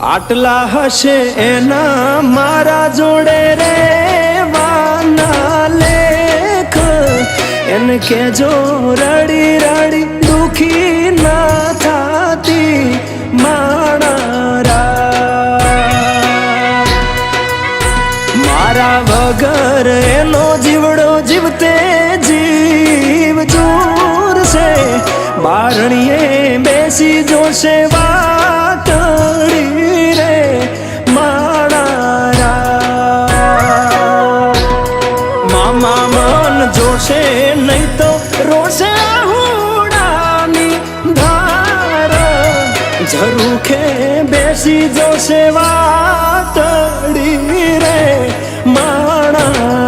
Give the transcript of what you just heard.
આટલા હશે એના મારા જોડે રેવાના લેખ એને કેજો રડી રડી દુખી ના થાતી માણા મારા વગર એનો જીવડો જીવતે જીવ જોરશે બારણીએ બેસી જોશે વાતડી રે માણા મામા મન જોશે નહીં તો રોશે હુડાની ધાર ઝરૂખે બેસી જોશે વાતડી રે માણા